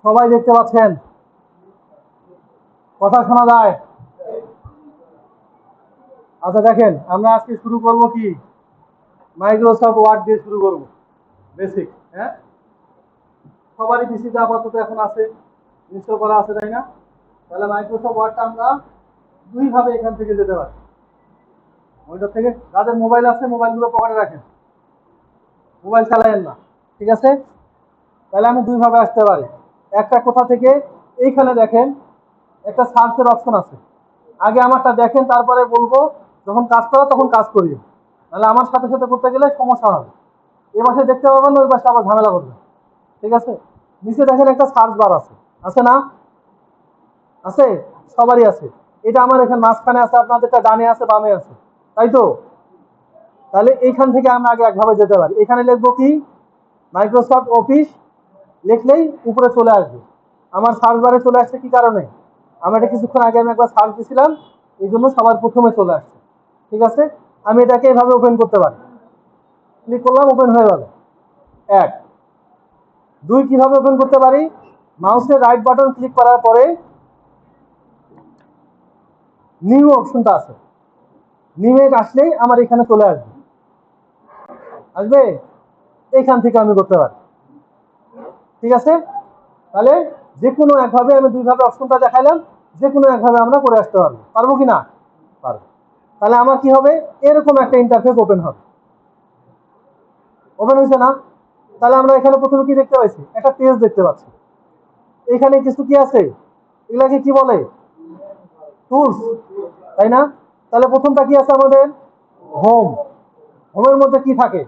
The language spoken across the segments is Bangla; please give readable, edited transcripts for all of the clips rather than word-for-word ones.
সবাই দেখতে পাচ্ছেন? কথা শোনা যায়? আচ্ছা দেখেন, আমরা আজকে শুরু করব কি, মাইক্রোসফট ওয়ার্ড দিয়ে শুরু করব। বেসিক, হ্যাঁ, সবারই পিসিতে আপাতত এখন আছে, ইনস্টল করা আছে, তাই না? তাহলে মাইক্রোসফট ওয়ার্ডটা আমরা দুই ভাবে এখান থেকে যেতে পারি। মনিটর থেকে, যাদের মোবাইল আছে মোবাইলগুলো পকেটে রাখেন, মোবাইল চালায়েন না, ঠিক আছে? তাহলে আমি দুই ভাবে আসতে পারি। একটা কোথা থেকে, এইখানে দেখেন একটা সার্চের অপশন আছে। আগে আমারটা দেখেন, তারপরে বলবো, যখন কাজ করো তখন কাজ করি, নাহলে আমার সাথে সাথে করতে গেলে সমস্যা হবে। এ পাশে দেখতে পাবেন না, ওই পাশে আবার ঝামেলা করবে, ঠিক আছে? নিচে দেখেন একটা সার্চ বার আছে, আছে না? আছে, সবারই আছে। এটা আমার এখানে মাঝখানে আছে, আপনাদেরটা ডানে আছে, বামে আছে, তাই তো? তাহলে এইখান থেকে আমরা আগে একভাবে যেতে পারি। এখানে লিখবো কি, মাইক্রোসফট অফিস লিখলেই উপরে চলে আসবে। আমার সার্চ বারে চলে আসছে কি কারণে? আমরা এটা কিছুক্ষণ আগে আমি একবার সার্চ দিয়েছিলাম, এই জন্য সবার প্রথমে চলে আসছে, ঠিক আছে? আমি এটাকে এভাবে ওপেন করতে পারি, ক্লিক করলাম, ওপেন হয়ে গেল। এক। দুই, কিভাবে ওপেন করতে পারি? মাউসের রাইট বাটন ক্লিক করার পরে নিউ অপশনটা আছে, নিউ আসলেই আমার এখানে চলে আসবে, আসবে, এইখান থেকে আমি করতে পারি, ঠিক আছে? তাহলে যে কোনো একভাবে, আমি দুইভাবে অপশনটা দেখাইলাম, যে কোনো একভাবে আমরা করে আসতে পারবো, পারবো কি না? পারবো। তাহলে আমার কি হবে, এরকম একটা ইন্টারফেস ওপেন হবে। ওপেন হয়েছে না? তাহলে আমরা এখানে প্রথমে কি দেখতে পাচ্ছি, একটা পেজ দেখতে পাচ্ছি। এখানে কিছু কি আছে, এগুলাকে কি বলে? টুলস, তাই না? তাহলে প্রথমটা কি আছে আমাদের? হোম। হোমের মধ্যে কি থাকে?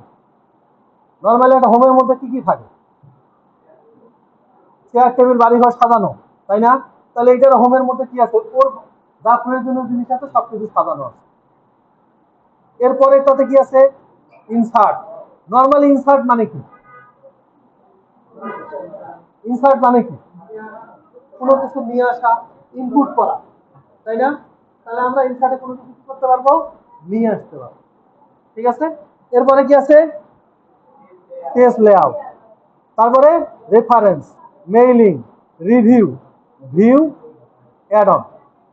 নর্মালি একটা হোমের মধ্যে কি কি থাকে? চেয়ার টেবিল বাড়িঘর সাজানো, তাই না? তাহলে এটার হোমের মধ্যে কি আছে? ওর যা প্রয়োজনীয় জিনিস আছে সবকিছু সাজানো আছে। এরপরে তাতে কি আছে? ইনসার্ট। নর্মালি ইনসার্ট মানে কি? ইনসার্ট মানে কি? কোনো কিছু নিয়ে আসা, ইনপুট করা, তাই না? তাহলে আমরা ইনসার্টে কোনো কিছু কি করতে পারবো? নিয়ে আসতে পারবো, ঠিক আছে? এরপরে কি আছে? Page layout. তারপরে reference, mailing, review, view, add on.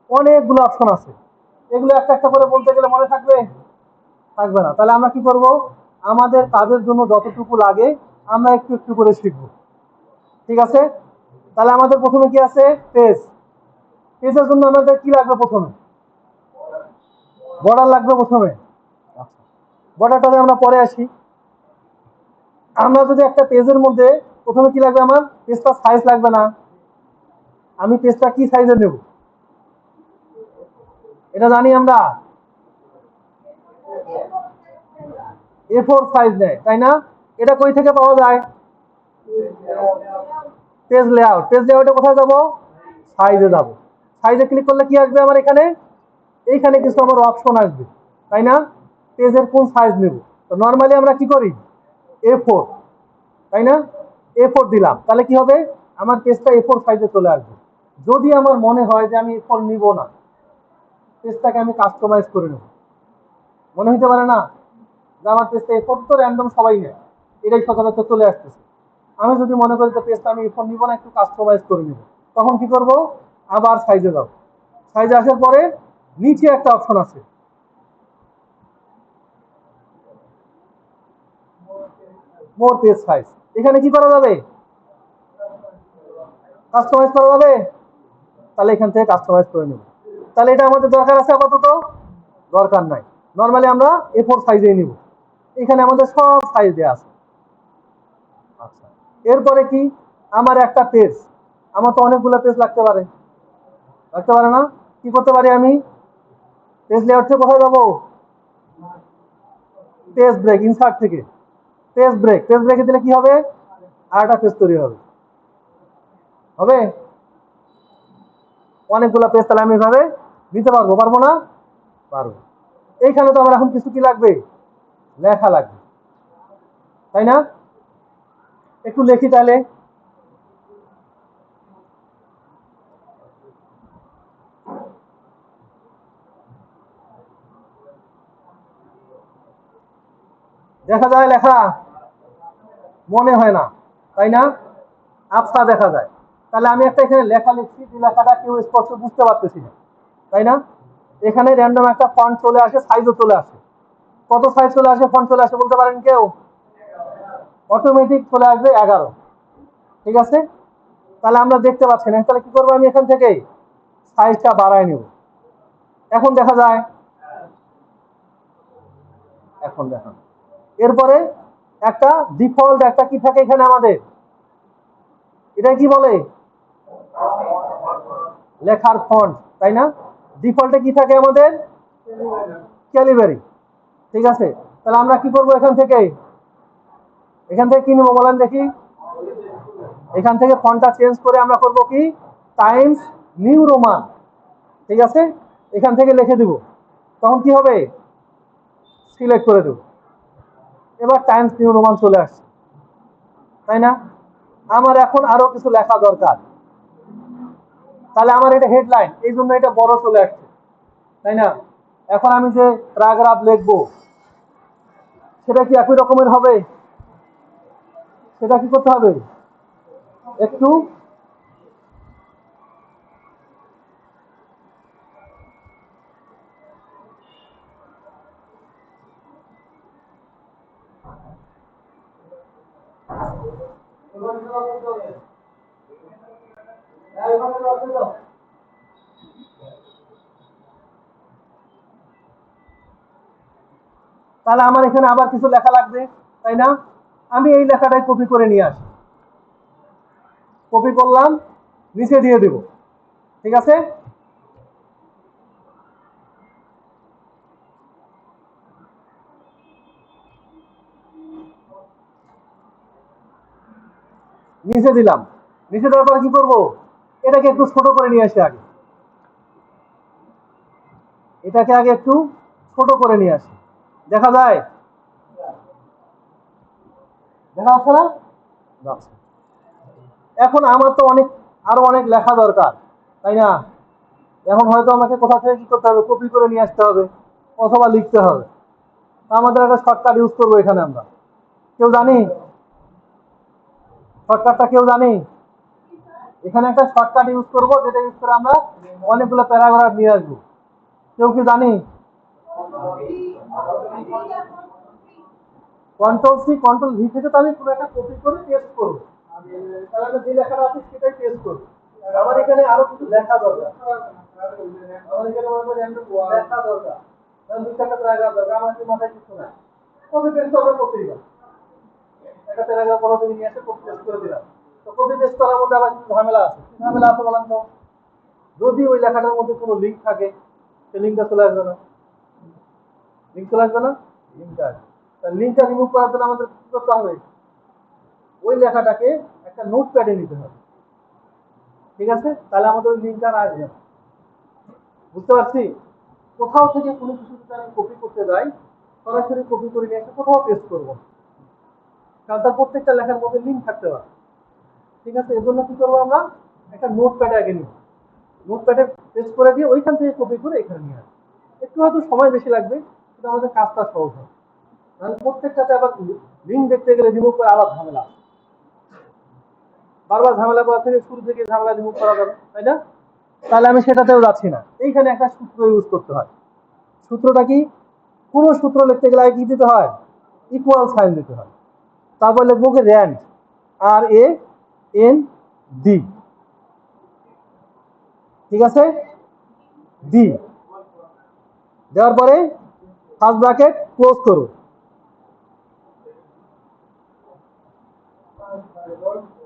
অনেকগুলো অপশন আছে। এগুলো একটা একটা করে বলতে গেলে মনে থাকবে? থাকবে না। তাহলে আমরা কি করব, আমাদের কাজের জন্য যতটুকু লাগে আমরা একটু একটু করে শিখব, ঠিক আছে? তাহলে আমাদের প্রথমে কি আছে? পেজ। পেজের জন্য আমাদের কি লাগবে? প্রথমে বর্ডার লাগবে প্রথমে। বর্ডারটাতে আমরা পরে আসি। আমরা যদি একটা পেজের মধ্যে, প্রথমে কি লাগবে আমার? পেজটা সাইজ লাগবে না? আমি পেজটা কি সাইজের নেব এটা জানি আমরা, A4 সাইজ নেয়, তাই না? এটা কই থেকে পাওয়া যায়? Page layout. পেজ লেআউটে কোথায় যাব? সাইজে যাব। সাইজে ক্লিক করলে কি আসবে আমার এখানে? এইখানে কিছু আমার অপশন আসবে, তাই না? পেজের কোন সাইজ নেব? তো নর্মালি আমরা কি করি? A4, তাই না? A4 দিলাম, তাহলে কি হবে? আমার পেজটা A4 সাইজে চলে আসবে। যদি আমার মনে হয় যে আমি A4 নিব না, পেজটাকে আমি কাস্টমাইজ করে নেব। মনে হতে পারে না যে আমার পেজটা A4 তো র্যান্ডম সবাই নেয়, এটাই সচরাচর চলে আসতেছে। আমি যদি মনে করি যে পেজটা আমি A4 নিব না, একটু কাস্টমাইজ করে নিব, তখন কি করব? আবার সাইজে যাব। সাইজে আসার পরে নিচে একটা অপশন আছে, মোর পেজ সাইজ। এখানে কি করা যাবে? কাস্টমাইজ করা যাবে। তাহলে এখান থেকে কাস্টমাইজ করে নেব। তাহলে এটা আমাদের দরকার আছে আপাতত? দরকার নাই। নর্মালি আমরা A4 সাইজেই নিব। এখানে আমাদের সব সাইজ দেওয়া আছে। আচ্ছা, এরপরে কি? আমার একটা পেজ, আমার তো অনেকগুলো পেজ লাগতে পারে, লাগতে পারে না? কি করতে পারি আমি? পেজ লেআউট থেকে কোথায় যাবো? পেজ ব্রেক, ইনসার্ট থেকে পেজ ব্রেক। পেজ ব্রেকে দিলে কি হবে? আর একটা পেজ তৈরি হবে, হবে অনেকগুলো পেজ। তাহলে আমি এভাবে নিতে পারবো, পারবো না? পারবো। এইখানে তো আমার এখন কিছু কি লাগবে? লেখা লাগবে, তাই না? একটু লেখি তাহলে। দেখা যায় লেখা? মনে হয় না, তাই না? আবছা দেখা যায়। তাহলে আমি একটা এখানে লেখা লিখছি, যে লেখাটা কেউ স্পষ্ট বুঝতে পারতেছি না, তাই না? এখানে র্যান্ডম একটা ফন্ট চলে আসে, সাইজও চলে আসে। কত সাইজ চলে আসে, ফন্ট চলে আসে বলতে পারেন কেউ? অটোমেটিক চলে আসবে 11। ঠিক আছে, তাহলে আমরা দেখতে পাচ্ছি না, তাহলে কি করবো, আমি এখান থেকে সাইজটা বাড়ায় নিব। এখন দেখা যায়, এখন দেখুন, এরপরে একটা ডিফল্ট একটা কি থাকে এখানে আমাদের, এটা কি বলে, লেখার ফন্ট, তাই না? ডিফল্টে কি থাকে আমাদের, ক্যালিবারি। ঠিক আছে, তাহলে আমরা কি করবো, এখান থেকে কি নেবো বলেন দেখি, এখান থেকে ফন্টটা চেঞ্জ করে আমরা করব কি, টাইমস নিউ রোমান। ঠিক আছে, এখান থেকে লিখে দিব, তখন কি হবে, সিলেক্ট করে দেব, এবার টাইমস নিউ রোমান চলে আসছে, তাই না? আমার এখন আরো কিছু লেখা দরকার, তাহলে আমার এটা হেডলাইন, এই জন্য এটা বড় চলে আসছে, তাই না? এখন আমি যে প্যারাগ্রাফ লিখবো, সেটা কি একই রকমের হবে, সেটা কি করতে হবে, একটু, তাহলে আমার এখানে আবার কিছু লেখা লাগবে, তাই না? আমি এই লেখাটাই কপি করে নিয়ে আসি, কপি করলাম, নিচে দিয়ে দেব। ঠিক আছে, নিচে দিলাম, নিচে দেওয়ার পরে কি করব, এটাকে একটু ছোট করে নিয়ে আসি আগে, এটাকে আগে একটু ছোট করে নিয়ে আসি, দেখা যায়, দেখা যাচ্ছে না? যাচ্ছে। এখন আমার তো আরো অনেক লেখা দরকার, তাই না? এখন হয়তো আমাকে কোথা থেকে কি করতে হবে, কপি করে নিয়ে আসতে হবে, অথবা লিখতে হবে। আমাদের একটা শর্টকাট ইউজ করবো এখানে আমরা, কেউ জানি শর্টকাটটা, কেউ জানি? এখানে একটা শর্টকাট ইউজ করবো, যেটা ইউজ করে আমরা অনেকগুলো প্যারাগ্রাফ নিয়ে আসবো, কেউ কি জানি? কন্ট্রোল সি কন্ট্রোল ভি থেকে তো আমি পুরো একটা কপি করে পেস্ট করবো, তাহলে আমি যে লেখাটা আছে সেটাই পেস্ট করবো। আমার এখানে আরো কিছু লেখা দরকার, আমার এখানে মনে করি লেখা দরকার, দুই চারটা প্যারাগ্রাফ দরকার, আমার কি মাথায় কিছু নাই, কপি পেস্ট আমরা করতেই পারি, একটা প্যারাগ্রাফ কোনো থেকে নিয়ে এসে কপি পেস্ট করে দিলাম। তো কপি পেস্ট করার মধ্যে আবার কিছু ঝামেলা আছে, কি ঝামেলা আছে বলেন তো? যদি ওই লেখাটার মধ্যে কোনো লিঙ্ক থাকে, সেই লিঙ্কটা চলে আসবে না, লিঙ্ক চলে আসবে না, লিঙ্কটা আসবে। লিঙ্কটা রিমুভ করার জন্য আমাদের কি করতে হবে, ওই লেখাটাকে একটা নোট প্যাডে নিতে হবে। ঠিক আছে, তাহলে আমাদের ওই লিঙ্কটা আর আসবে না। বুঝতে পারছি? কোথাও থেকে কোনো কিছু যদি আমি কপি করতে যাই, সরাসরি কপি করে নিয়ে এসে কোথাও পেস্ট করবো, কারণ তার প্রত্যেকটা লেখার মধ্যে লিঙ্ক থাকতে পারে। ঠিক আছে, এর জন্য কি করবো, আমরা একটা নোট প্যাডে আগে নিব, নোট প্যাডে পেস্ট করে দিয়ে ওইখান থেকে কপি করে এখানে নিয়ে আসবো। একটু হয়তো সময় বেশি লাগবে, কিন্তু আমাদের কাজটা সহজ হবে। তাহলে প্রত্যেকটাতে আবার লিঙ্ক দেখতে গেলে রিমুভ করে আবার ঝামেলা, বারবার ঝামেলা করা থেকে শুরু থেকে ঝামেলা রিমুভ করা যাবে, তাই না? তাহলে আমি সেটাতেও যাচ্ছি না, এইখানে একটা সূত্র ইউজ করতে হয়। সূত্রটা কি, কোনো সূত্র লিখতে গেলে কি দিতে হয়, ইকুয়াল সাইন দিতে হয়। তারপর লিখবো কি, র্যান্ড, RAND, ঠিক আছে, ডি দেওয়ার পরে ফার্স্ট ব্র্যাকেট ক্লোজ করো,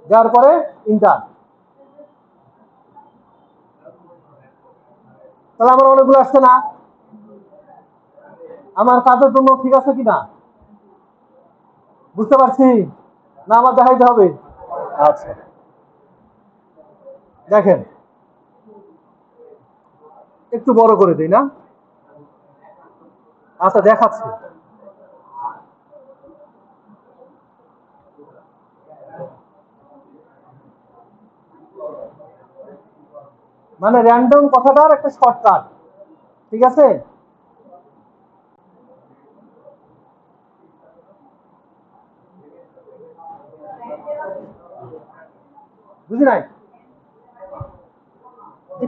দেওয়ার পরে ইন্টার। তাহলে আমার অনেকগুলো আসছে না, আমার কাজের জন্য ঠিক আছে কিনা, বুঝতে পারছি না, আমার দেখাইতে হবে? আচ্ছা, দেখেন, একটু বড় করে দিই না, আচ্ছা দেখাচ্ছি। মানে র্যান্ডম কথাটার একটা শর্টকাট, ঠিক আছে? বুঝি নাই?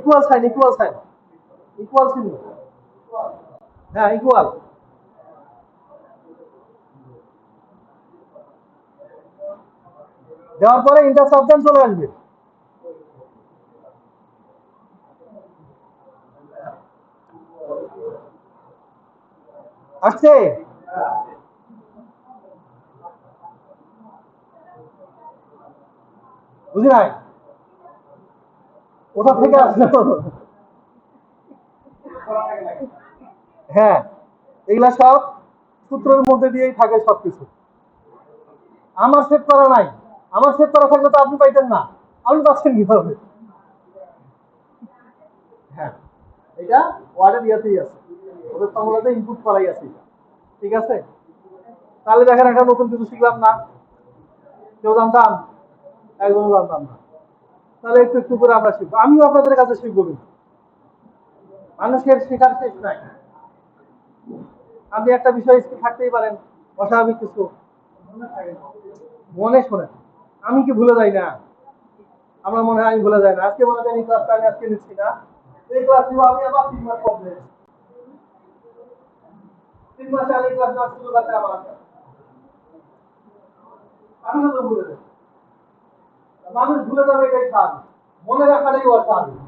Equal sign, equal sign, equal চিহ্ন। হ্যাঁ, ইকুয়াল। দেওয়ার পরে ইন্টারসেপশন চলে আসবে। আসছে? বুঝি নাই কোথা থেকে আসলো। হ্যাঁ, এগুলা সব সূত্রের মধ্যে দিয়েই থাকে সবকিছু। আমার সেট করা নাই, আমার সেট করা থাকলে তো আপনি পাইতেন না, আপনি পাচ্ছেন কিভাবে? হ্যাঁ, এটা ওয়ার্ডের ইয়াতেই আছে, ওদের ফর্মুলাতে ইনপুট করাই আছে। ঠিক আছে, তাহলে দেখেন একটা নতুন কিছু শিখলাম না, কেউ জানতাম? একদমই জানতাম না। তাহলে একটু একটু করে আমরা শিখবো, আমিও আপনাদের কাছে শিখবো। কিন্তু মানুষের শেখার শেষ নাই। আপনি একটা বিষয় থাকতেই পারেন অস্বাভাবিক কিছু, মনে শোনেন। আমি কি ভুলে যাই না? আমার মনে হয় আমি ভুলে যাই না। আজকে মনে হয় এই ক্লাসটা আমি আজকে নিচ্ছি না, এই ক্লাস নিব আমি আবার 3 মাস পরে। 3 মাসে আমি ক্লাস নেওয়ার সুযোগ আছে আমার কাছে। আমি তো ভুলে যাই, মানুষ ভুলে যাবে এটাই স্বাভাবিক, মনে রাখাটাই অস্বাভাবিক।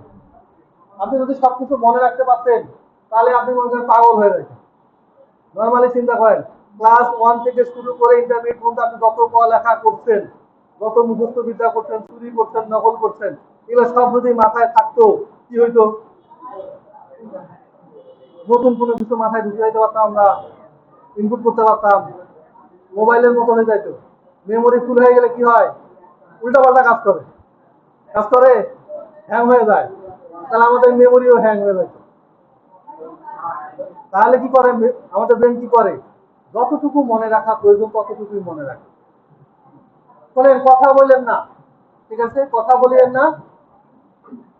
আপনি যদি সবকিছু মনে রাখতে পারতেন তাহলে আপনি মনে করেন পাগল হয়ে যেতেন। নর্মালি চিন্তা করেন, ক্লাস 1 থেকে শুরু করে ইন্টারমিডিয়েট পর্যন্ত আপনি যত পড়ালেখা করছেন, যত মুখস্থ বিদ্যা করছেন, চুরি করছেন, নকল করছেন, এগুলো সব যদি মাথায় থাকতো, কি হইতো? নতুন কোনো কিছু মাথায় ঢুকে দিতে পারতাম আমরা, ইনপুট করতে পারতাম, মোবাইলের মতো হয়ে যাইতো। মেমোরি ফুল হয়ে গেলে কি হয়? উল্টাপাল্টা কাজ করে, কাজ করে, হ্যাং হয়ে যায়। তাহলে আমাদের মেমোরিও হ্যাং হয়ে যায়। তাহলে কি করে আমাদের ব্রেন? কি করে? যতটুকু মনে রাখা প্রয়োজন ততটুকুই মনে রাখে। শোনেন, কথা বললেন না, ঠিক আছে, কথা বলিয়েন না।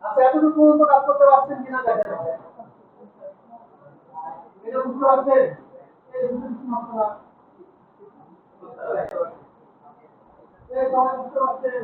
আচ্ছা, এতটুকু তো কাজ করতে পারছেন কিনা দেখেন। এটা বুঝতে পারছেন? এই বুঝতে পারছেন না? এই সবাই বুঝতে পারছেন?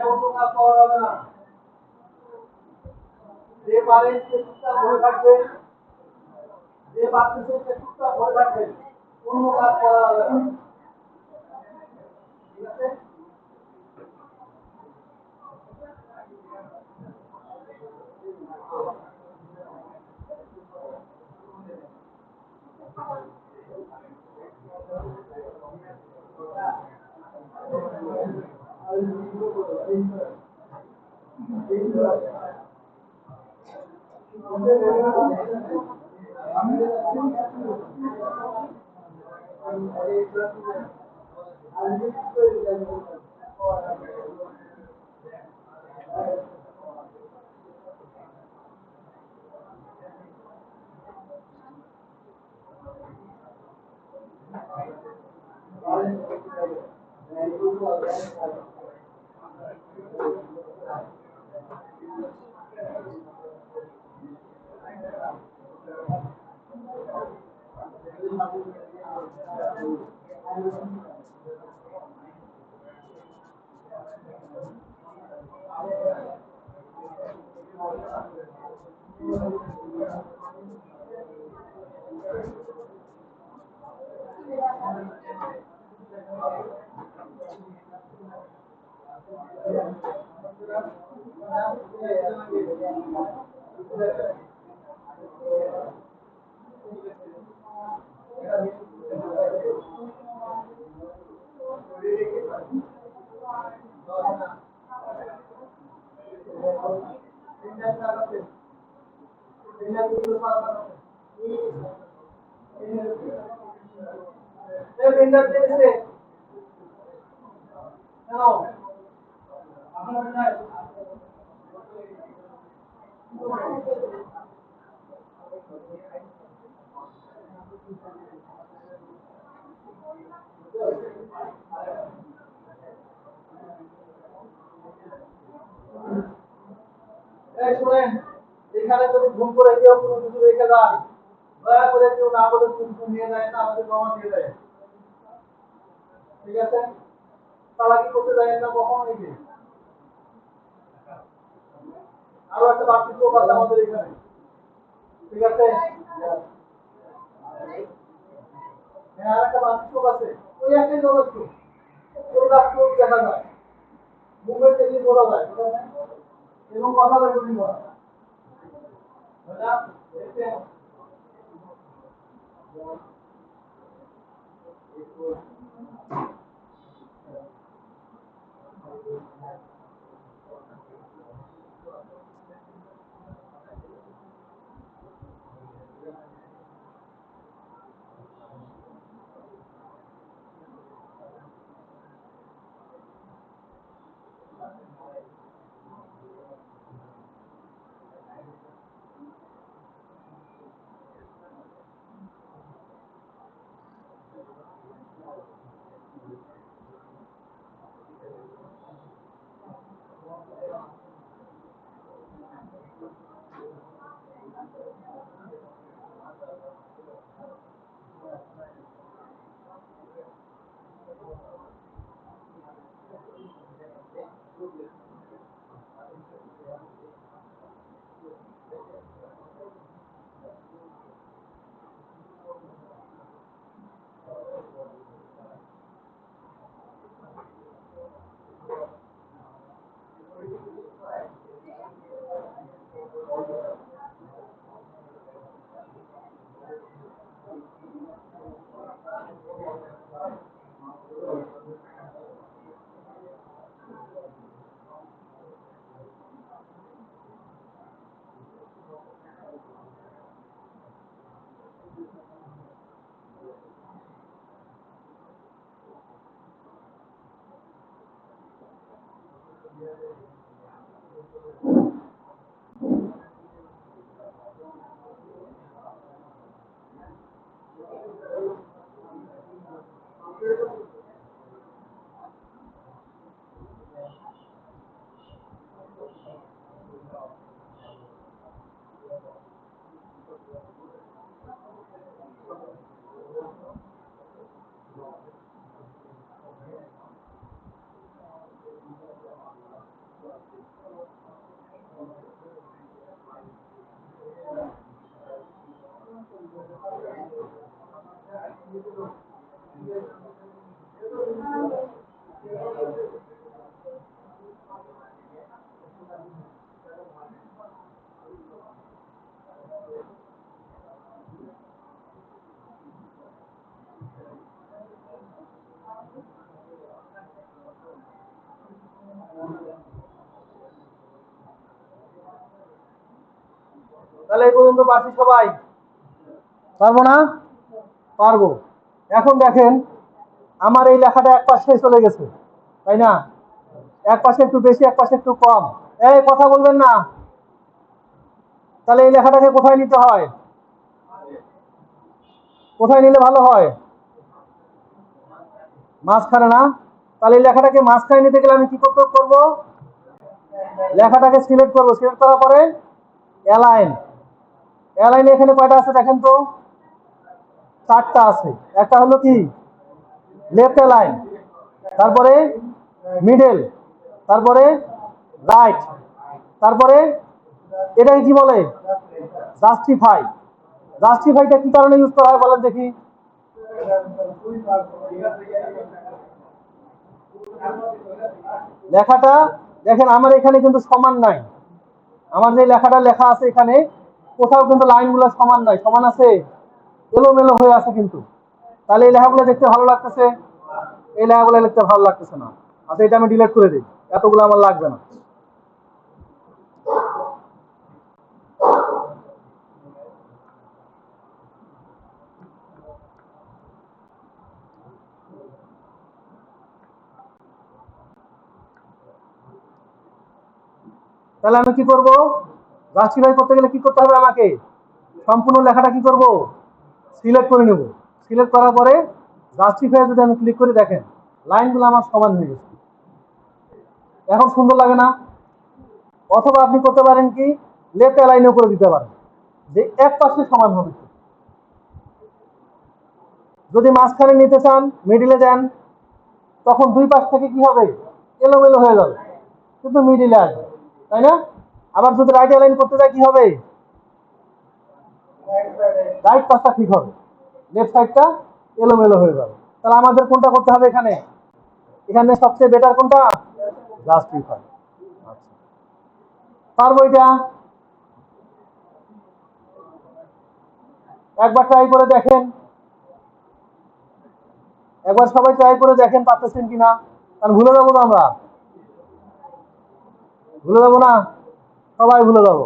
অন্য কাজ পাওয়া যাবে না। যে পারেন সে চুপচাপ বসে থাকবেন, যে পারতেছে সে চুপচাপ বসে থাকবেন, অন্য কাজ করা যাবে না। ঠিক আছে? শুনেন, এখানে যদি ভুল করে কেউ কোনো কিছু রেখে দেন, দয়া করে কেউ না বলে কিন্তু নিয়ে যায় না, আমাদের জমা দিয়ে দেয়। ঠিক আছে, চালাকি করতে যায় না কখনো নিজে। আরো একটা বাড়তি চোখ আছে আমাদের এখানে। ঠিক আছে, হ্যাঁ আর একটা বাড়তি চোখ আছে, ওই একটাই যথেষ্ট। কেউ কাজ চোখ দেখা যায়, মুখের দেখলে বোঝা যায়, এবং কথা বলে করা। দেখছেন? তাহলে এই পর্যন্ত পারছি সবাই? পারবো না? পারবো। এখন দেখেন, আমার এই লেখাটা এক পাশে চলে গেছে, তাই না? এক পাশে একটু বেশি, এক পাশে একটু কম। এই কথা বলবেন না। তাহলে এই লেখাটাকে কোথায় নিতে হয়? কোথায় নিলে ভালো হয়? মাঝখানে না? তাহলে এই লেখাটাকে মাঝখানে নিতে গেলে আমি কি করতে করবো? লেখাটাকে সিলেক্ট করবো, সিলেক্ট করার পরে অ্যালাইন। অ্যালাইনে এখানে কয়টা আছে দেখেন তো? 4টা আছে। একটা হলো কি লেফট অ্যালাইন, তারপরে মিডল, তারপরে রাইট, তারপরে এটাকে কি বলে? জাস্টিফাই। জাস্টিফাইটা কি কারণে ইউজ করা হয় বলেন দেখি? লেখাটা দেখেন আমার এখানে কিন্তু সমান নাই। আমার যে লেখাটা লেখা আছে এখানে কোথাও কিন্তু লাইনগুলো সমান নাই, সমান আছে, এলোমেলো হয়ে আছে কিন্তু। তাহলে এই লেখাগুলো দেখতে ভালো লাগতেছে, এই লেখাগুলো লিখতে ভালো লাগতেছে না। আচ্ছা, এটা আমি ডিলিট করে দিই, এতগুলো আমার লাগবে না। তাহলে আমি কি করব, জাস্টিফাই করতে গেলে কি করতে হবে আমাকে, সম্পূর্ণ লেখাটা কি করব, সিলেক্ট করে নেব। সিলেক্ট করার পরে জাস্টিফাই যদি আমি ক্লিক করে দেখেন লাইনগুলো আমার সমান হয়ে গেছে। এখন সুন্দর লাগে না? অথবা আপনি করতে পারেন কি, লেফট অ্যালাইনও করে দিতে পারেন, যে এক পাশে সমান হবে। যদি মাঝখানে নিতে চান মিডিলে দেন, তখন দুই পাশ থেকে কি হবে, এলোমেলো হয়ে যাবে, কিন্তু মিডিলে আসবে, তাই না? আবার যদি রাইট অ্যালাইন করতে চাই কি হবে, রাইট পাশটা ঠিক হবে, লেফট সাইডটা এলোমেলো হয়ে যাবে। তাহলে আমাদের কোনটা করতে হবে এখানে, এখানে সবচেয়ে বেটার কোনটা, জাস্টিফাই। আচ্ছা, পারবো এটা? একবার ট্রাই করে দেখেন, একবার সবাই ট্রাই করে দেখেন পারতেছেন কিনা, কারণ ভুলে যাবো তো আমরা, ভুলে যাবো না, সবাই ভুলে যাবো।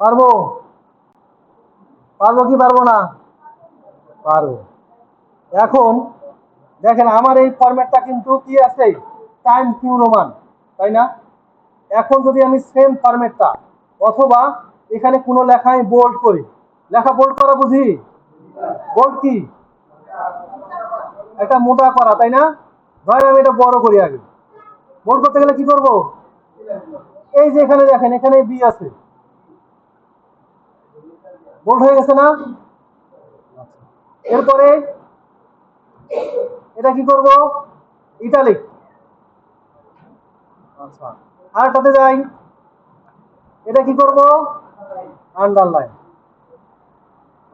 পারবো, পারবো কি পারবো না, পারবো। এখন দেখেন আমার এই ফরম্যাটটা কিন্তু কি আছে, টাইম নিউ রোমান, তাই না? এখন যদি আমি সেম ফরম্যাটটা, অথবা এখানে কোনো লেখা আমি বোল্ড করি, লেখা বোল্ড করা বুঝি, বোল্ড কি, একটা মোটা করা, তাই না? ধরেন আমি এটা বড় করি আগে, বোল্ড করতে গেলে কি করব, এই যে এখানে দেখেন এখানে বি আছে, বোল্ড হয়ে গেছে না? এরপরে এটা কি করব, ইটালিক। আচ্ছা, আরেকটাতে যাই, এটা কি করব, আন্ডারলাইন।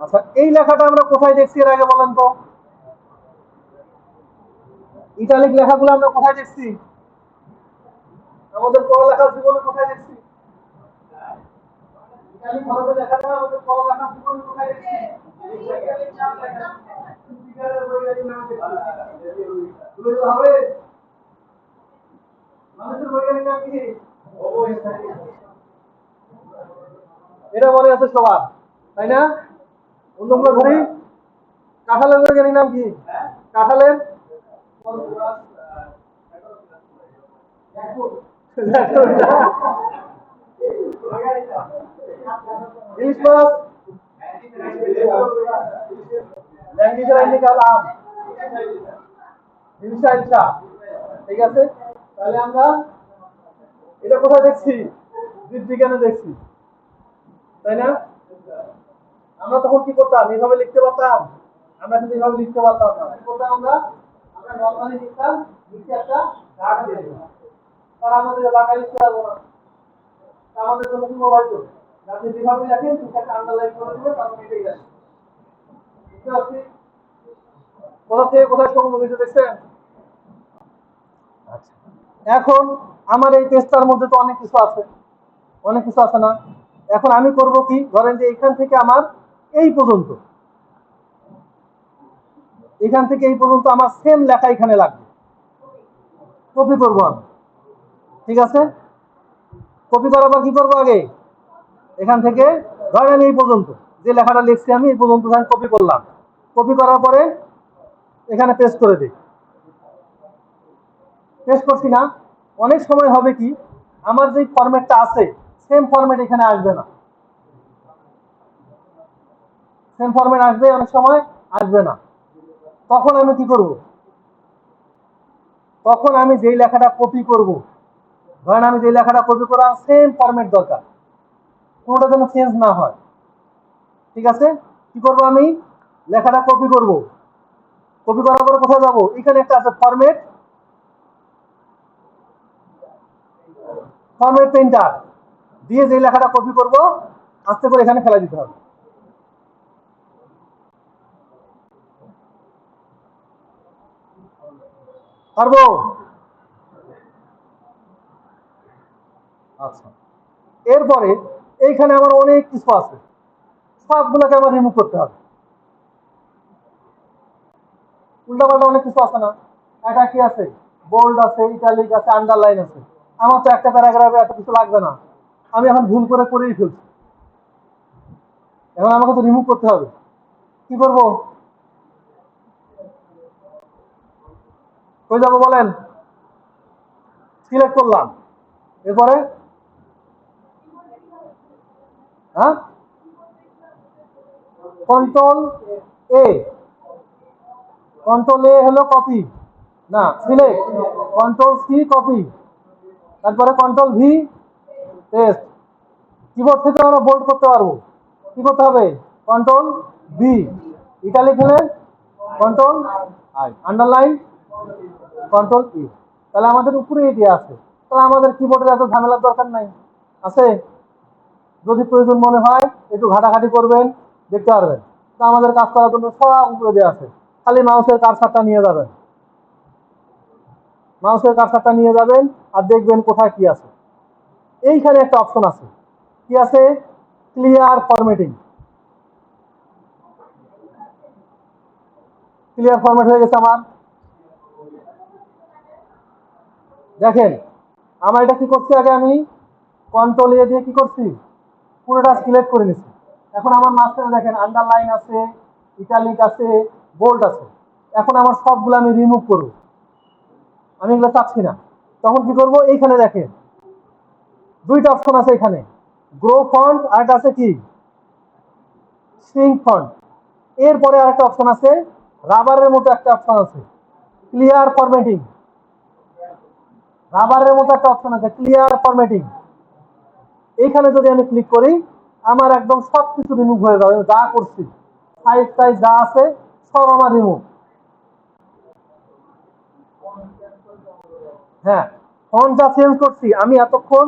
আচ্ছা, এই লেখাটা আমরা কোথায় দেখছি এর আগে বলেন তো, ইটালিক লেখাগুলো আমরা কোথায় দেখছি, আমাদের পড়ালেখার জীবনে কোথায় দেখছি, ইটালিক ভাবে লেখাটা আমাদের পড়ালেখার জীবনে কোথায় দেখছি, হবে মানুষের বৈজ্ঞানিক নাম কি, এটা মনে আছে সবার, তাই না? অন্যগুলো ধরি, কাঁঠালের বৈজ্ঞানিক নাম কি, কাঁঠালের ইলিশ মাছ, ল্যাংড়িদের আইডিকাল আম, হিংসা ইচ্ছা, ঠিক আছে? তাহলে আমরা এটা কোথায় দেখছি, জীববিজ্ঞানে দেখছি, তাই না? আমরা তখন কি করতাম, এইভাবে লিখতে পারতাম, আমরা কিন্তু এইভাবে লিখতে পারতাম না, কি করতাম আমরা, আমরা নর্মালি লিখতাম, নিচে একটা দাগ দিয়ে দিতাম, তারা আমাদের এলাকায় লিখতে পারবো না, আমাদের জন্য কি মোবাইল তো, আপনি যেভাবে লেখেন তুমি একটা আন্ডারলাইন করে দিবে, তারপর এটাই লেখেন, বুঝতে পারছি? কোথা থেকে কোথায় সম্ভব হয়েছে দেখছেন? আচ্ছা, এখন আমার এই পেজটার মধ্যে তো অনেক কিছু আছে, অনেক কিছু আছে না? এখন আমি করব কি, ধরেন যে এখান থেকে আমার এই পর্যন্ত, এখান থেকে এই পর্যন্ত আমার সেম লেখা এখানে লাগবে, কপি করবো আমি, ঠিক আছে? কপি করার পর কি করবো আগে, এখান থেকে ধরেন এই পর্যন্ত, যে লেখাটা লিখছি আমি এই পর্যন্ত আমি কপি করলাম, কপি করার পরে এখানে পেস্ট করে দিই। পেস্ট করছি না, অনেক সময় হবে কি আমার যে ফরম্যাটটা আছে সেম ফরম্যাট এখানে আসবে না, সেম ফরম্যাট আসবে অনেক সময় আসবে না। তখন আমি কি করব, তখন আমি যেই লেখাটা কপি করব, ধরেন আমি যেই লেখাটা কপি করা সেম ফরম্যাট দরকার, কোনোটা যেন চেঞ্জ না হয়। ঠিক আছে, কি করব আমি লেখাটা কপি করব, কপি করার পরে কোথায় যাব, এখানে একটা আছে ফরম্যাট, ফরম্যাট পেইন্টার দিয়ে যে লেখাটা কপি করব আস্তে করে এখানে ফেলে দিতে হবে। পারবো? আচ্ছা, এরপরে এইখানে আমার অনেক কিছু আছে, সবগুলোকে আমার রিমুভ করতে হবে। উল্টাপাল্টা অনেক কিছু আছে না, এটা কি আছে, বোল্ড আছে, ইটালিক আছে, আন্ডারলাইন আছে। আমার তো একটা প্যারাগ্রাফে এত কিছু লাগবে না, আমি এখন ভুল করে করেই ফেলছি, এখন আমাকে তো রিমুভ করতে হবে। কি করব, কই যাবো বলেন, সিলেক্ট করলাম, এরপরে হ্যাঁ কন্ট্রোল এ, কন্ট্রোল এ হলো কপি, না সিলেক্ট, কন্ট্রোল সি কপি, তারপরে কন্ট্রোল ভি পেস্ট। কিবোর্ড থেকে আমরা বোল্ড করতে পারবো, কি করতে হবে, কন্ট্রোল বি, ইটালিক হলে কন্ট্রোল আই, আন্ডারলাইন কন্ট্রোল ই। তাহলে আমাদের উপরে এটি আছে, তাহলে আমাদের কিবোর্ডের এত ঝামেলার দরকার নাই, আছে। যদি প্রয়োজন মনে হয় একটু ঘাটাঘাটি করবেন, দেখতে পারবেন। তা আমাদের কাজ করার জন্য সব উপরে দেওয়া আছে, খালি মাউসের কারসারটা নিয়ে যাবেন, মাউসের কারসারটা নিয়ে যাবেন আর দেখবেন কোথায় কি আছে। এইখানে একটা অপশন আছে, কি আছে, ক্লিয়ার ফরম্যাটিং। ক্লিয়ার ফরম্যাট হয়ে গেছে আমার, দেখেন আমার এটা কি করছি, আগে আমি কন্ট্রোল এ দিয়ে কি করছি, পুরোটা সিলেক্ট করে নিচ্ছি। এখন আমার মাঝখানে দেখেন আন্ডারলাইন আছে, ইটালিক আছে, বোল্ড আছে। এখন আমার সবগুলো আমি রিমুভ করবো, আমি এগুলো চাচ্ছি না। তখন কি করব, এইখানে দেখেন দুইটা অপশন আছে, এখানে গ্রো ফন্ট আর একটা আছে কি শ্রিঙ্ক ফন্ট। এরপরে আরেকটা অপশন আছে, রাবারের মতো একটা অপশন আছে, ক্লিয়ার ফরম্যাটিং। রাবারের মতো একটা অপশন আছে, ক্লিয়ার ফরম্যাটিং। এইখানে যদি আমি ক্লিক করি আমার একদম সবকিছু রিমুভ হয়ে যাবে, যা করছি সাইজ টাইজ যা আছে সব আমার রিমুভ। হ্যাঁ, ফন্ট যা চেঞ্জ করছি আমি এতক্ষণ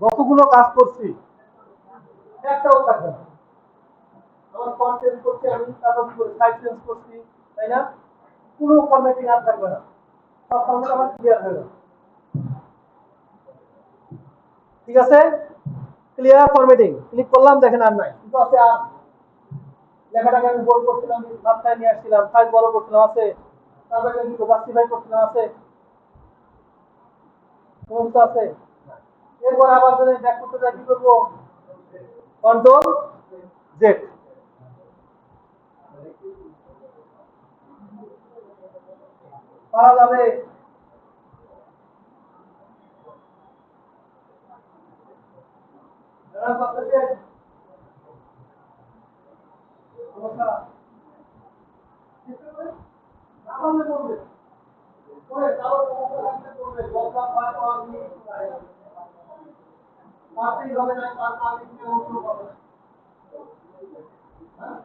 যতগুলো কাজ করছি একটাও থাকবে না। আমার ফন্ট চেঞ্জ করছি আমি, তারপর সাইজ চেঞ্জ করছি, তাই না, কোনো ফরম্যাটিং আর থাকবে না, সব ফরম্যাট আমার ক্লিয়ার হয়ে যাবে। ঠিক আছে, ক্লিয়ার ফরম্যাটিং ক্লিক করলাম, দেখেন আর নাই, কিন্তু আছে আর, লেখাটাকে আমি বোল্ড করছিলাম, মাত্রায় নিয়ে আসছিলাম, সাইজ বড় করছিলাম, আছে। তারপরে কিন্তু জাস্টিফাই করছিলাম, আছে, সমস্ত আছে। এরপর আবার যদি ব্যাক করতে চাই কি করবো, কন্ট্রোল জেড, পাওয়া যাবে। সমস্যা আমাদের বলবে, করে তাও সমস্যা থাকলে বলবে, বললাম পাওয়া পাওয়া নিয়ে পারতেই হবে না, তার আগে থেকে অন্য কথা। হ্যাঁ,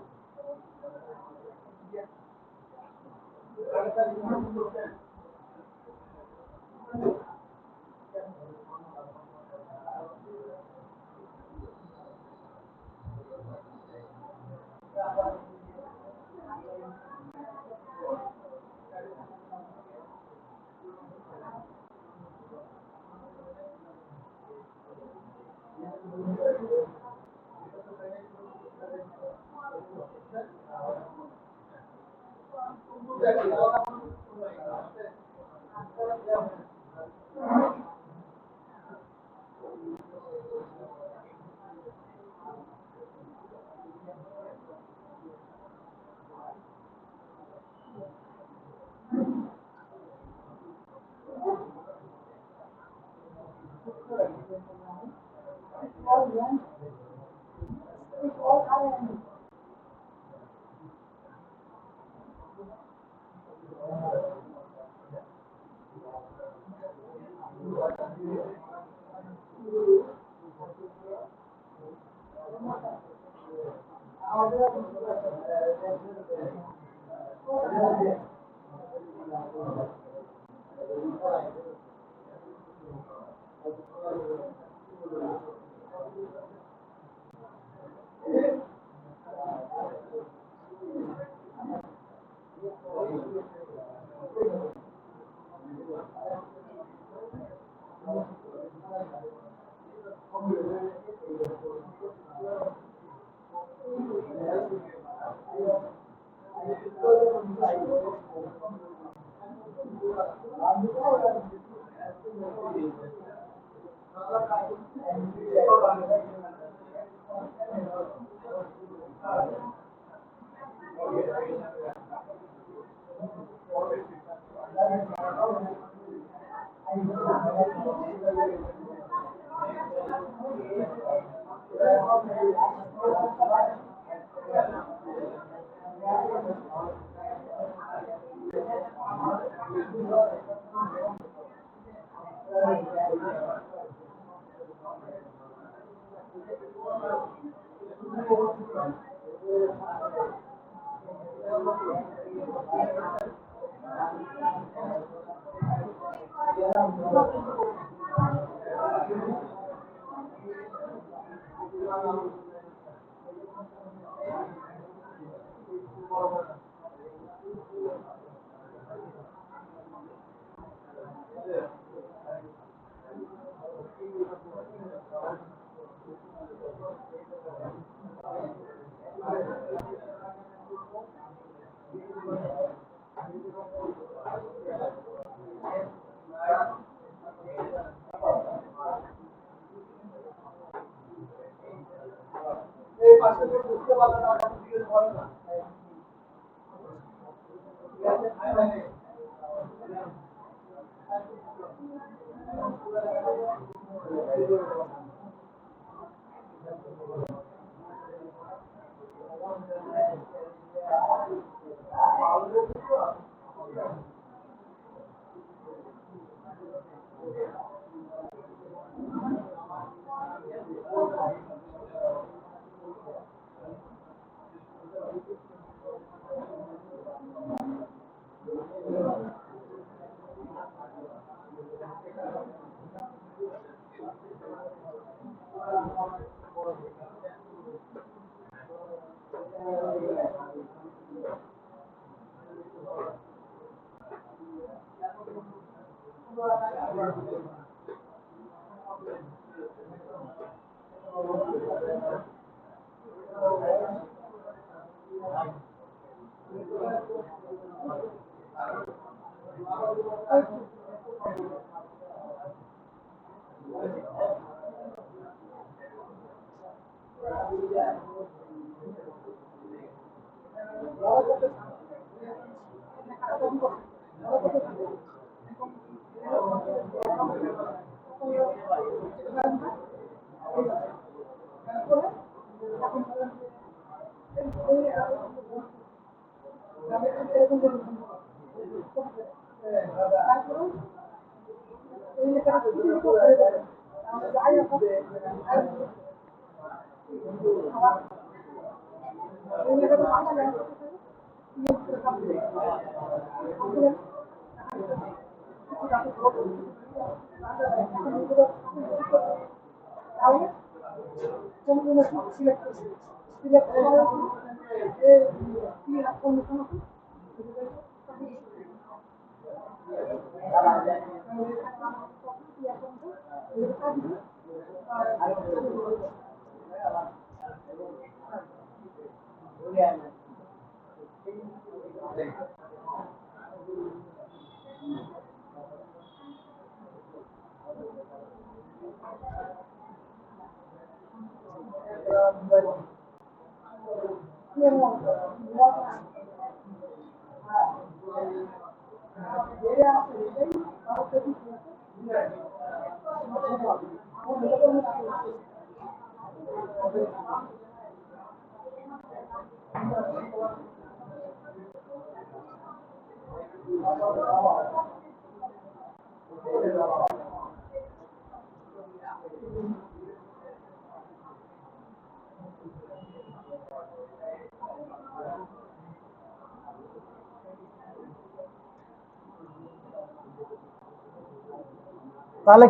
তাহলে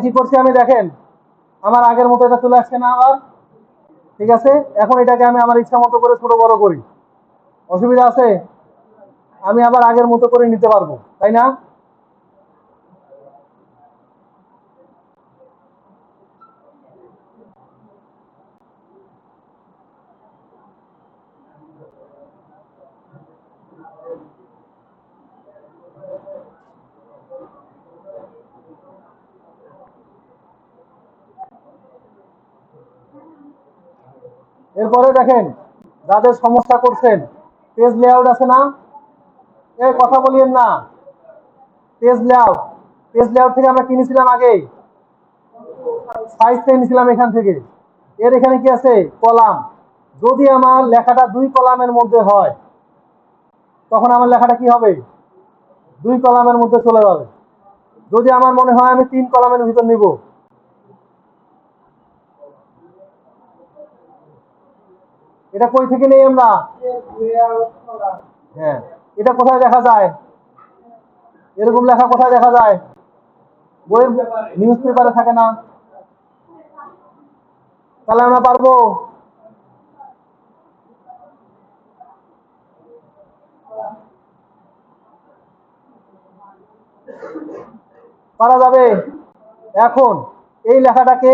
কি করছি আমি দেখেন, আমার আগের মতো এটা চলে আসছে না আবার। ঠিক আছে, এখন এটাকে আমি আমার ইচ্ছা মতো করে ছোট বড় করি, অসুবিধা আছে? আমি আবার আগের মতো করে নিতে পারবো, তাই না? এরপরে দেখেন, যাদের সমস্যা করছেন, পেজ লেআউট আছে না? এই কথা বলিয়েন না। পেজ লেআউট, পেজ লেআউট থেকে আমরা কিনেছিলাম আগে, সাইজ নিয়েছিলাম এখান থেকে। এর এখানে কি আছে? কলাম। যদি আমার লেখাটা 2 কলামের মধ্যে হয়, তখন আমার লেখাটা কি হবে? 2 কলামের মধ্যে চলে যাবে। যদি আমার মনে হয় আমি 3 কলামের ভিতর নিব, এটা কই থেকে নেই আমরা? হ্যাঁ, এটা কোথায় দেখা যায়? এরকম লেখা কোথায় দেখা যায়? বইয়ের, নিউজ পেপারে থাকে না? তাহলে আমরা পারবো? পারা যাবে। এখন এই লেখাটাকে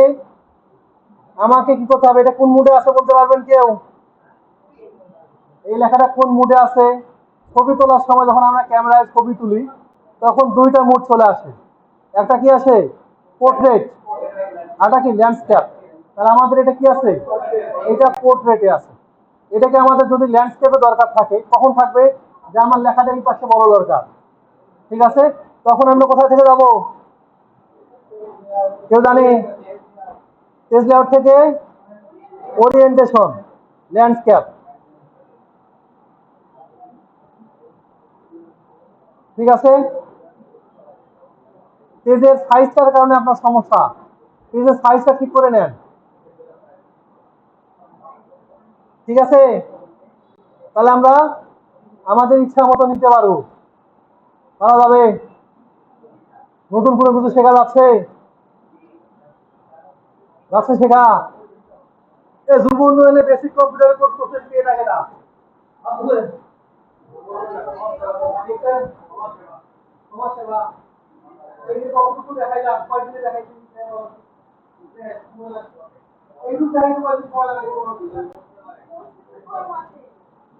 আমাকে কি করতে হবে? এটা কোন মুডে আছে বলতে পারবেন কেউ? এই লেখাটা কোন মুডে আছে? ছবি তোলার সময় যখন আমরা ক্যামেরায় ছবি তুলি, তখন 2টা মুড চলে আসে। একটা কি আসে? পোর্ট্রেট, আরটা কি? ল্যান্ডস্কেপ। তাহলে আমাদের এটা কি আছে? এটা পোর্ট্রেটে আছে। এটাকে আমাদের যদি ল্যান্ডস্কেপে দরকার থাকে, কখন থাকবে? যে আমার লেখাটা এই পাশে বড় দরকার। ঠিক আছে, তখন আমরা কোথায় থেকে যাব? কেউ জানে? পেজ লেআউট থেকে ওরিয়েন্টেশন, ল্যান্ডস্কেপ। ঠিক আছে, পেজের সাইজটার কারণে আপনার সমস্যা, পেজের সাইজটা ঠিক করে নেন। ঠিক আছে, তাহলে আমরা আমাদের ইচ্ছা মতো নিতে পারবো, পারা যাবে। নতুন করে কিছু শেখা যাচ্ছে, যাচ্ছে শেখা। যুব উন্নয়নে বেসিক কম্পিউটার কোর্স করতে কে লাগে না? আসলে সমাজ সেবা, এই যে কতটুকু দেখাইলাম, কয়দিনে দেখাইছি, এইটুকু দেখাইতে কয়দিন সময় লাগে?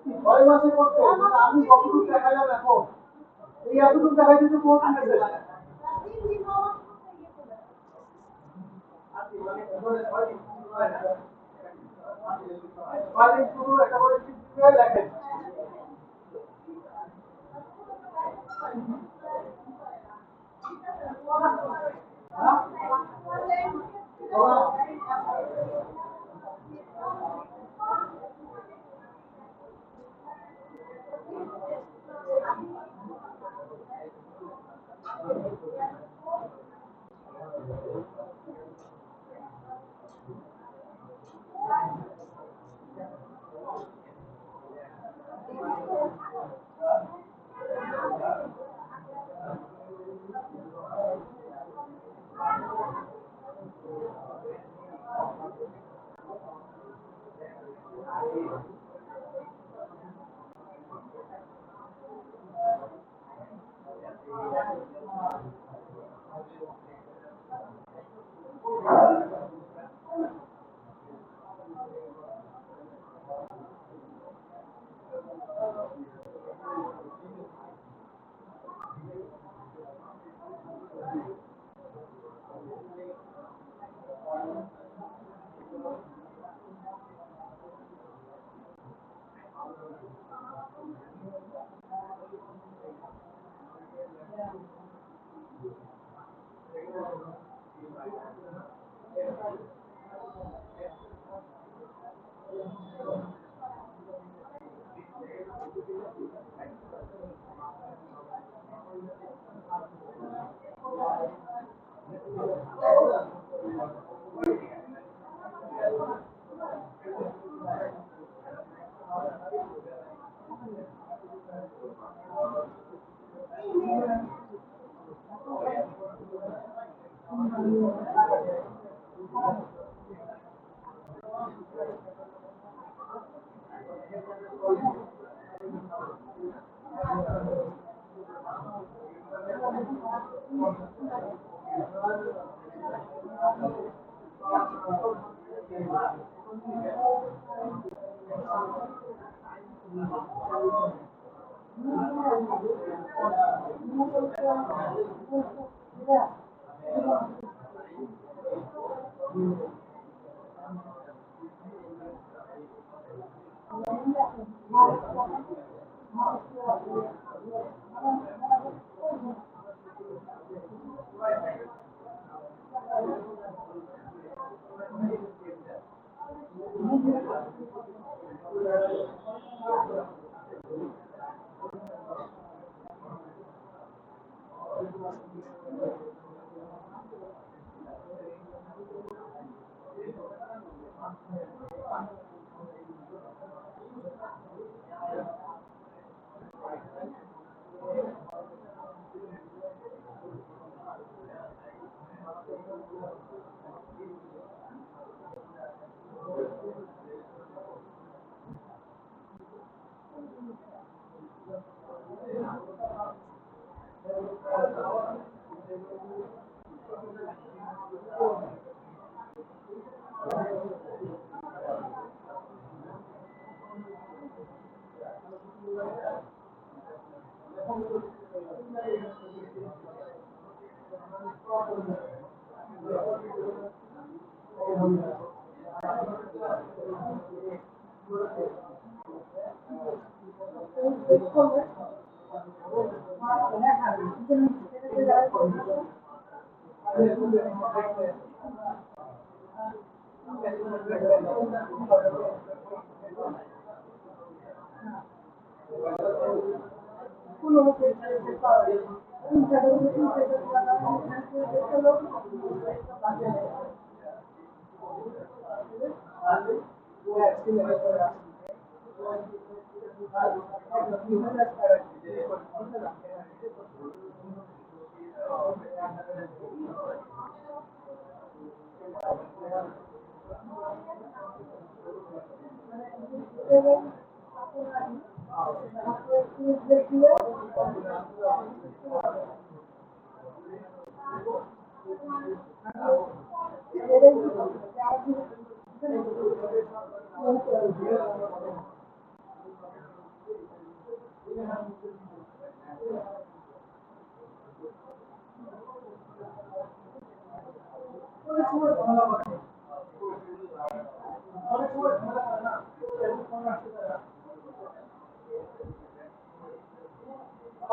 6 মাসে করতে। আমি কতটুকু দেখাইলাম এখন, এই এতটুকু দেখাইতে তো কোন দিতেছে? কয়দিন শুরু একটা করে দেখেন।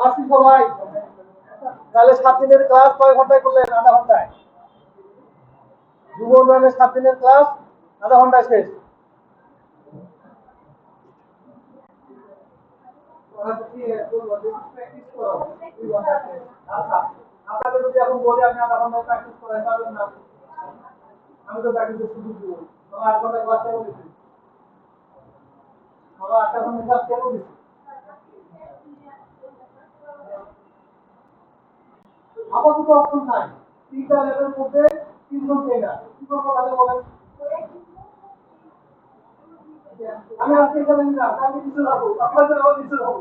আসি সবাই। তাহলে 7 দিনের ক্লাস কয় ঘন্টায় করলেন? আধা ঘন্টায়। যুব উন্নয়নের 7 দিনের ক্লাস আধা ঘন্টায় শেষ। আপনাকে যদি এখন বলি আমি আধা ঘন্টায় প্র্যাকটিস করাই পারবেন না, আমি তো প্র্যাকটিসের সুযোগ দিব। আমার 8 ঘন্টা ক্লাস কেন দিচ্ছি? আমার 8 ঘন্টা ক্লাস কেন দিচ্ছি? আপাতত অপশন নাই। 3টা লেভেলের মধ্যে 3জন ট্রেনার কি করবো তাহলে বলেন? আমি আজকে এখানে নিলাম, আমি কিছু যাবো, আপনাদের আবার কিছু যাবো,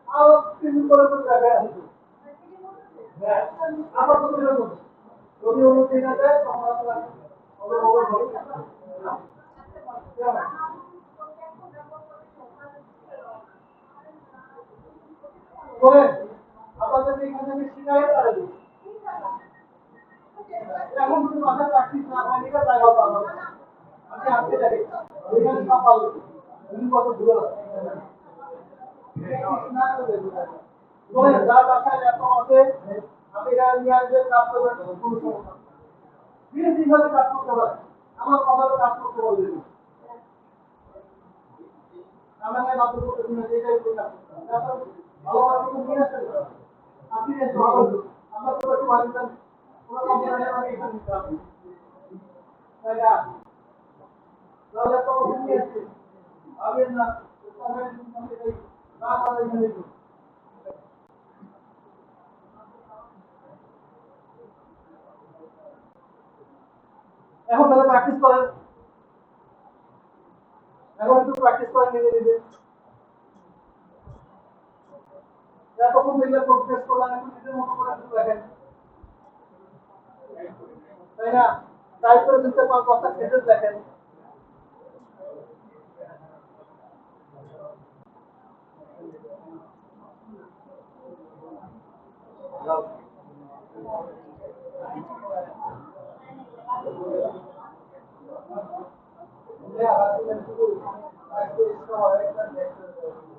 আরো 3 দিন করে দেখা আসবো। হ্যাঁ, আপাতত এরকম। যদি উন্নতি না দেয় তখন আপনারা বলেন আপনাদের এখান থেকে শিখাই পারবে। এখন যদি মাথায় প্র্যাকটিস না হয় এটা জায়গা পাবো না। আমি আজকে যাই ওইখানে সব পাবো। তুমি কত দূরে বলেন যার বাসায় ল্যাপটপ আছে আপনি এখানে নিয়ে আসবেন, কাজ করবেন, কোনো সমস্যা নেই। ধীরে ধীরে কাজ করতে পারে, আমার কথা তো কাজ করতে বলবে। আমাকে বাধ্য করতে দিন, এটাই বললাম। তারপর ভালো কাজ নিয়ে আসেন, আপনি ভালো আমরা তো একটু ভালো কোনো কোম্পানি আমি এখানে নিতে হবে তাই না? তাহলে তো নিয়ে আসছি আমি না না পারে এখানে এখন তাহলে প্র্যাকটিস করেন, এখন একটু প্র্যাকটিস করেন নিজে নিজে। এতক্ষণ দেখলে প্রোগ্রেস করলাম, একটু নিজের মতো করে একটু দেখেন, তাই না? টাইপ করে দিতে পারেন, কথা খেতে দেখেন। Yeah, I think that's good. I think it's all right.